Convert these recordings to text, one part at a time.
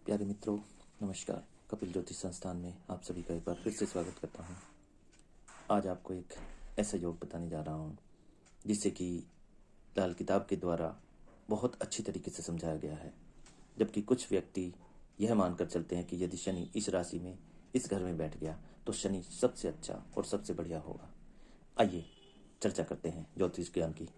प्यारे मित्रों, नमस्कार। कपिल ज्योतिष संस्थान में आप सभी का एक बार फिर से स्वागत करता हूँ। आज आपको एक ऐसा योग बताने जा रहा हूँ जिसे कि लाल किताब के द्वारा बहुत अच्छी तरीके से समझाया गया है, जबकि कुछ व्यक्ति यह मानकर चलते हैं कि यदि शनि इस राशि में, इस घर में बैठ गया तो शनि सबसे अच्छा और सबसे बढ़िया होगा। आइए चर्चा करते हैं ज्योतिष ज्ञान की।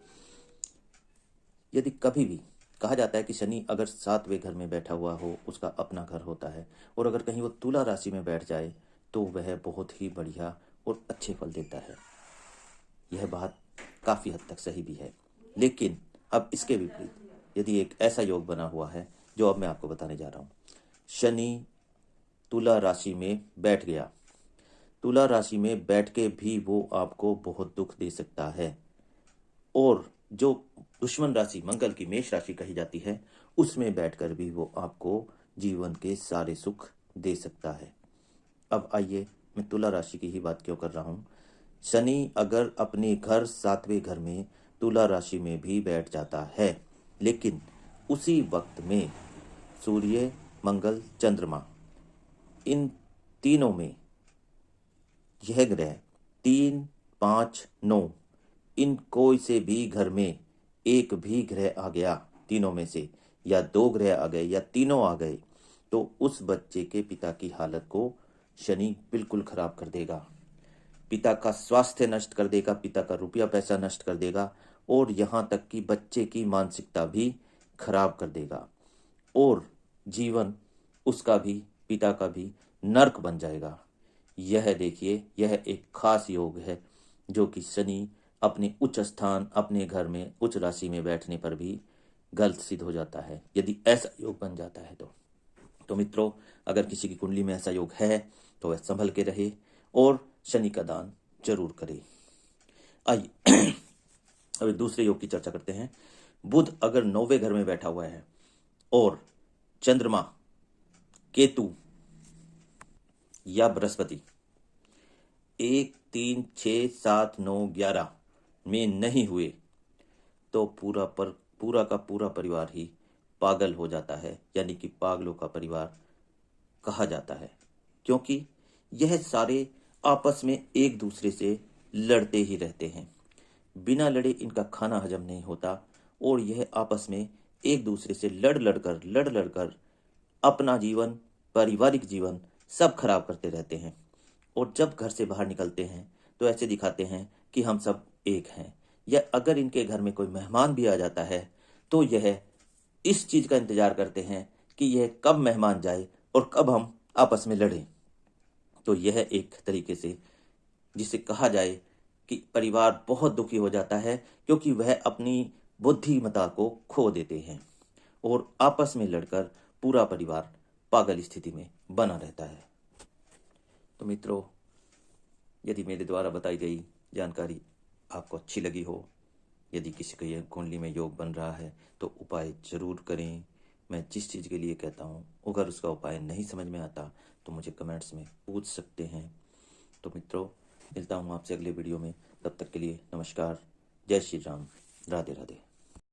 यदि कभी भी कहा जाता है कि शनि अगर 7वें घर में बैठा हुआ हो, उसका अपना घर होता है, और अगर कहीं वो तुला राशि में बैठ जाए तो वह बहुत ही बढ़िया और अच्छे फल देता है। यह बात काफ़ी हद तक सही भी है, लेकिन अब इसके विपरीत यदि एक ऐसा योग बना हुआ है जो अब मैं आपको बताने जा रहा हूँ। शनि तुला राशि में बैठ गया, तुला राशि में बैठ के भी वो आपको बहुत दुख दे सकता है, और जो दुश्मन राशि मंगल की मेष राशि कही जाती है उसमें बैठकर भी वो आपको जीवन के सारे सुख दे सकता है। अब आइए, मैं तुला राशि की ही बात क्यों कर रहा हूँ। शनि अगर अपने घर 7वें घर में तुला राशि में भी बैठ जाता है, लेकिन उसी वक्त में सूर्य, मंगल, चंद्रमा, इन तीनों में यह ग्रह 3, 5, 9, इन कोई से भी घर में एक भी ग्रह आ गया, तीनों में से, या 2 ग्रह आ गए या तीनों आ गए, तो उस बच्चे के पिता की हालत को शनि बिल्कुल खराब कर देगा। पिता का स्वास्थ्य नष्ट कर देगा, पिता का रुपया पैसा नष्ट कर देगा, और यहाँ तक कि बच्चे की मानसिकता भी खराब कर देगा, और जीवन उसका भी, पिता का भी नर्क बन जाएगा। यह देखिए, यह एक खास योग है जो कि शनि अपने उच्च स्थान, अपने घर में उच्च राशि में बैठने पर भी गलत सिद्ध हो जाता है, यदि ऐसा योग बन जाता है तो मित्रों, अगर किसी की कुंडली में ऐसा योग है तो वह संभल के रहे और शनि का दान जरूर करे। आइए अब एक दूसरे योग की चर्चा करते हैं। बुध अगर 9वें घर में बैठा हुआ है और चंद्रमा, केतु या बृहस्पति 1, 3, 6, 7, 9, 11 में नहीं हुए तो पूरा का पूरा परिवार ही पागल हो जाता है, यानी कि पागलों का परिवार कहा जाता है, क्योंकि यह सारे आपस में एक दूसरे से लड़ते ही रहते हैं। बिना लड़े इनका खाना हजम नहीं होता, और यह आपस में एक दूसरे से लड़ लड़कर अपना जीवन, पारिवारिक जीवन सब खराब करते रहते हैं, और जब घर से बाहर निकलते हैं तो ऐसे दिखाते हैं कि हम सब एक हैं। या अगर इनके घर में कोई मेहमान भी आ जाता है तो यह इस चीज का इंतजार करते हैं कि यह कब मेहमान जाए और कब हम आपस में लड़ें। तो यह एक तरीके से, जिसे कहा जाए कि परिवार बहुत दुखी हो जाता है, क्योंकि वह अपनी बुद्धिमत्ता को खो देते हैं और आपस में लड़कर पूरा परिवार पागल स्थिति में बना रहता है। तो मित्रों, यदि मेरे द्वारा बताई गई जानकारी आपको अच्छी लगी हो, यदि किसी के कुंडली में योग बन रहा है तो उपाय जरूर करें। मैं जिस चीज़ के लिए कहता हूँ, अगर उसका उपाय नहीं समझ में आता तो मुझे कमेंट्स में पूछ सकते हैं। तो मित्रों, मिलता हूँ आपसे अगले वीडियो में। तब तक के लिए नमस्कार, जय श्री राम, राधे राधे।